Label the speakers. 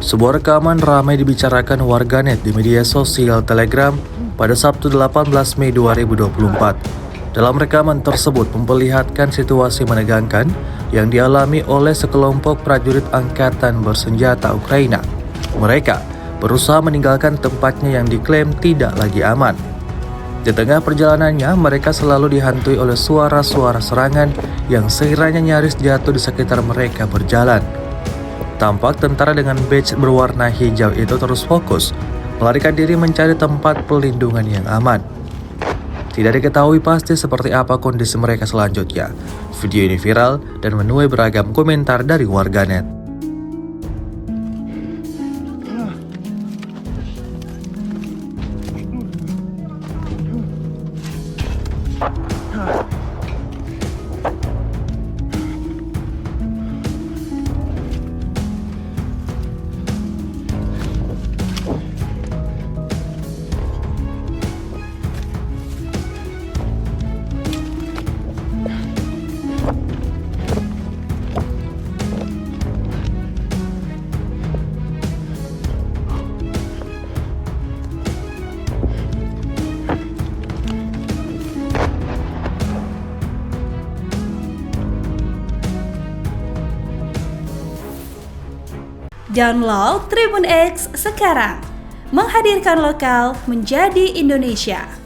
Speaker 1: Sebuah rekaman ramai dibicarakan warganet di media sosial Telegram pada Sabtu 18 Mei 2024. Dalam rekaman tersebut memperlihatkan situasi menegangkan yang dialami oleh sekelompok prajurit angkatan bersenjata Ukraina. Mereka berusaha meninggalkan tempatnya yang diklaim tidak lagi aman. Di tengah perjalanannya, mereka selalu dihantui oleh suara-suara serangan yang sekiranya nyaris jatuh di sekitar mereka berjalan. Tampak tentara dengan badge berwarna hijau itu terus fokus melarikan diri mencari tempat pelindungan yang aman. Tidak diketahui pasti seperti apa kondisi mereka selanjutnya. Video ini viral dan menuai beragam komentar dari warganet.
Speaker 2: Download Tribun X sekarang, menghadirkan lokal menjadi Indonesia.